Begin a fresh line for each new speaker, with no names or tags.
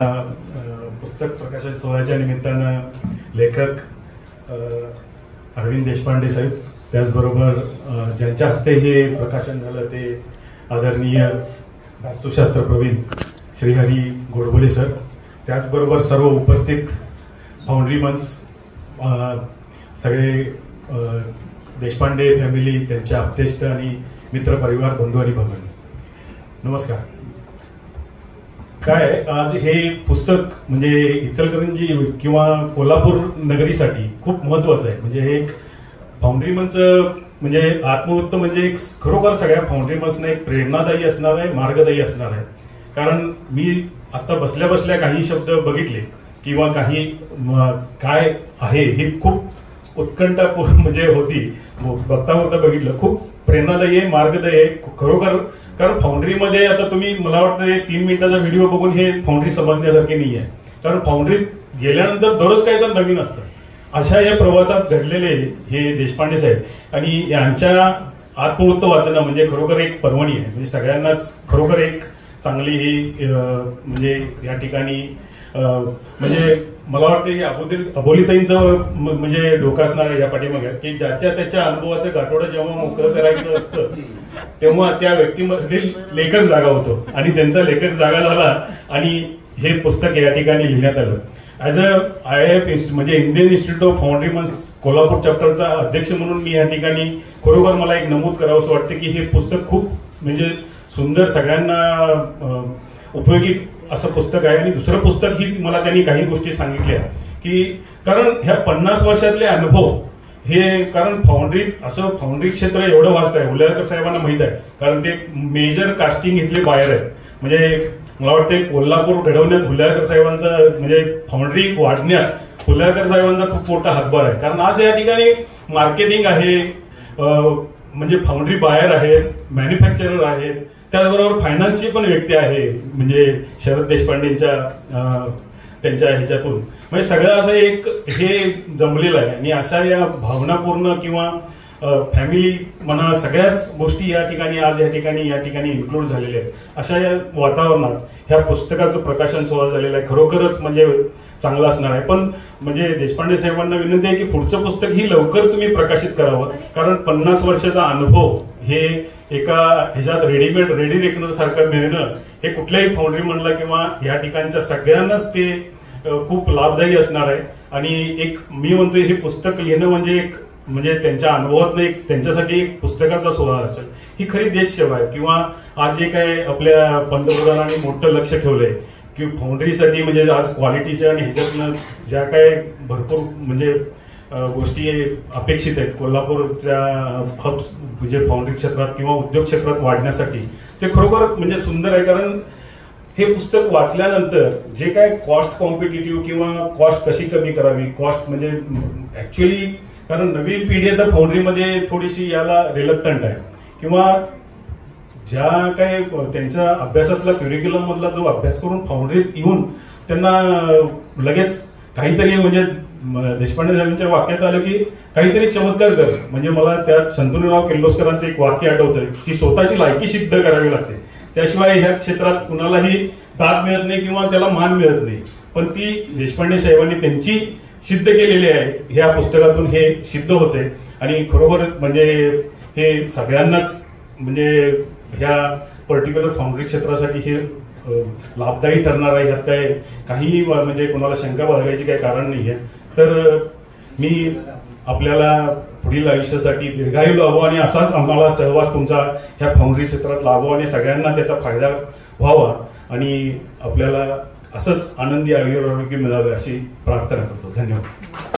पुस्तक प्रकाशन सोहळ्याच्या निमित्तानं लेखक अरविंद देशपांडे साहेब, त्याचबरोबर ज्यांच्या हस्ते हे प्रकाशन झालं ते आदरणीय वास्तुशास्त्र प्रवीण श्रीहरी गोडबोले सर, त्याचबरोबर सर्व उपस्थित फाउंड्री मंच, सगळे देशपांडे फॅमिली, त्यांच्या आप्तेष्ट आणि मित्रपरिवार, बंधू आणि भगिनी, नमस्कार. काय आज हे पुस्तक म्हणजे इचलकरंजी किंवा कोल्हापूर नगरीसाठी खूप महत्वाचं आहे. म्हणजे हे एक फाउंड्री मंच म्हणजे आत्मवृत्त म्हणजे एक खरोखर सगळ्या फाउंड्री मंचना एक प्रेरणादायी असणार आहे, मार्गदायी असणार आहे. कारण मी आता बसल्या बसल्या काही शब्द बघितले किंवा काही काय आहे हे खूप उत्कंठा म्हणजे होती, बघता बघता बघितलं. खूप प्रेरणादायी आहे, मार्गदायी आहे खरोखर. कारण फाउंड्रीमध्ये आता तुम्ही मला वाटतं 3 मिनिटाचा व्हिडिओ बघून हे फाउंड्री समजण्यासारखे नाही आहे. कारण फाउंड्रीत गेल्यानंतर दररोज काही तर नवीन असतं. अशा या प्रवासात घडलेले हे देशपांडे साहेब आणि यांच्या आत्मवृत्त वाचन म्हणजे खरोखर एक पर्वणी आहे. म्हणजे सगळ्यांनाच खरोखर एक चांगली ही म्हणजे या ठिकाणी म्हणजे मला वाटतं अबोलीताईंचं म्हणजे डोकं असणार आहे या पाठीमागे, की ज्याच्या त्याच्या अनुभवाचं गाठोडं जेव्हा मोकळं करायचं असतं तेव्हा त्या व्यक्तीमधील लेखक जागा होतो आणि त्यांचा लेखक जागा झाला आणि हे पुस्तक या ठिकाणी लिहिण्यात आलं. ऍज अ IIF म्हणजे इंडियन इन्स्टिट्यूट ऑफ फाउंड्री मंच कोल्हापूर चॅप्टरचा अध्यक्ष म्हणून मी या ठिकाणी खरोखर मला एक नमूद करावं असं वाटतं की हे पुस्तक खूप म्हणजे सुंदर, सगळ्यांना उपयोगी असं पुस्तक आहे. आणि दुसरं पुस्तक ही मला त्यांनी काही गोष्टी सांगितल्या की कारण ह्या 50 वर्षातले अनुभव हे, कारण फाउंड्रीत असं फाउंड्री क्षेत्र एवढं वास्ट आहे, हुल्लेकर साहेबांना माहित आहे. कारण ते मेजर कास्टिंग इथले बाहेर आहेत. म्हणजे मला वाटतं कोल्हापूर घडवण्यात हुल्लेकर साहेबांचा म्हणजे फाउंड्री वाढण्यात हुल्लेकर साहेबांचा खूप मोठा हातभार आहे. कारण आज या ठिकाणी मार्केटिंग आहे, म्हणजे फाउंड्री बाहेर आहेत, मॅन्युफॅक्चरर आहेत, त्याचबरोबर फायनान्सची पण व्यक्ती आहे म्हणजे शरद देशपांडेंच्या त्यांच्या ह्याच्यातून. म्हणजे सगळं असं एक हे जमलेलं आहे. आणि अशा या भावनापूर्ण किंवा फॅमिली म्हणा सगळ्याच गोष्टी या ठिकाणी आज या ठिकाणी इन्क्लूड झालेल्या आहेत. अशा या वातावरणात ह्या पुस्तकाचं प्रकाशन सोहळा झालेलं आहे. खरोखरच म्हणजे चांगलं असणार आहे. पण म्हणजे देशपांडे साहेबांना विनंती आहे की पुढचं पुस्तक ही लवकर तुम्ही प्रकाशित करावं. कारण 50 वर्षाचा अनुभव हे एका ह्याच्यात रेडी रेकनर सारखं मिळणं हे कुठल्याही फाउंड्री म्हणला किंवा या ठिकाणच्या सगळ्यांनाच ते खूप लाभदायी असणार आहे. आणि एक मी म्हणतोय हे पुस्तक लिहिणं म्हणजे एक म्हणजे त्यांच्या अनुभवातनं एक त्यांच्यासाठी एक पुस्तकाचा सोहळा असेल. ही खरी देशसेवा आहे. किंवा आज जे काय आपल्या पंतप्रधानांनी मोठं लक्ष ठेवलंय की फाउंड्रीसाठी म्हणजे आज क्वालिटीच्या आणि ह्याच्यातनं ज्या काय भरपूर म्हणजे गोष्टी अपेक्षित आहेत कोल्हापूरच्या हब म्हणजे फाउंड्री क्षेत्रात किंवा उद्योग क्षेत्रात वाढण्यासाठी, ते खरोखर म्हणजे सुंदर आहे. कारण हे पुस्तक वाचल्यानंतर जे काय कॉस्ट कॉम्पिटिटिव्ह किंवा कॉस्ट कशी कमी करावी, कॉस्ट म्हणजे ऍक्च्युअली कारण नवीन पिढी आता फाउंड्रीमध्ये थोडीशी याला रिलक्टंट आहे किंवा ज्या काय त्यांच्या अभ्यासातला क्युरिक्युलम मधला जो अभ्यास करून फाउंड्रीत येऊन त्यांना लगेच काहीतरी म्हणजे देशपांडे साहेबांच्या वाक्यात आलं की काहीतरी चमत्कार कर. म्हणजे मला त्यात शंतनुराव किर्लोस्करांचं एक वाक्य आठवतंय की स्वतःची लायकी सिद्ध करावी लागते, त्याशिवाय ह्या क्षेत्रात कुणालाही दाद मिळत नाही किंवा त्याला मान मिळत नाही. पण ती देशपांडे साहेबांनी त्यांची सिद्ध केलेली आहे. ह्या पुस्तकातून हे सिद्ध होते. आणि खरोखर म्हणजे हे सगळ्यांनाच म्हणजे ह्या पर्टिक्युलर फाउंड्री क्षेत्रासाठी हे लाभदायी ठरणार आहे. ह्यात काय काही म्हणजे कोणाला शंका बाळगायची काही कारण नाहीये. तर मी आपल्याला पुढील आयुष्यासाठी दीर्घायू लाभो आणि असाच आम्हाला सहवास तुमचा ह्या फाउंड्री क्षेत्रात लाभो आणि सगळ्यांना त्याचा फायदा व्हावा आणि आपल्याला असंच आनंदी आयुर्आरोग्य मिळावे अशी प्रार्थना करतो. धन्यवाद.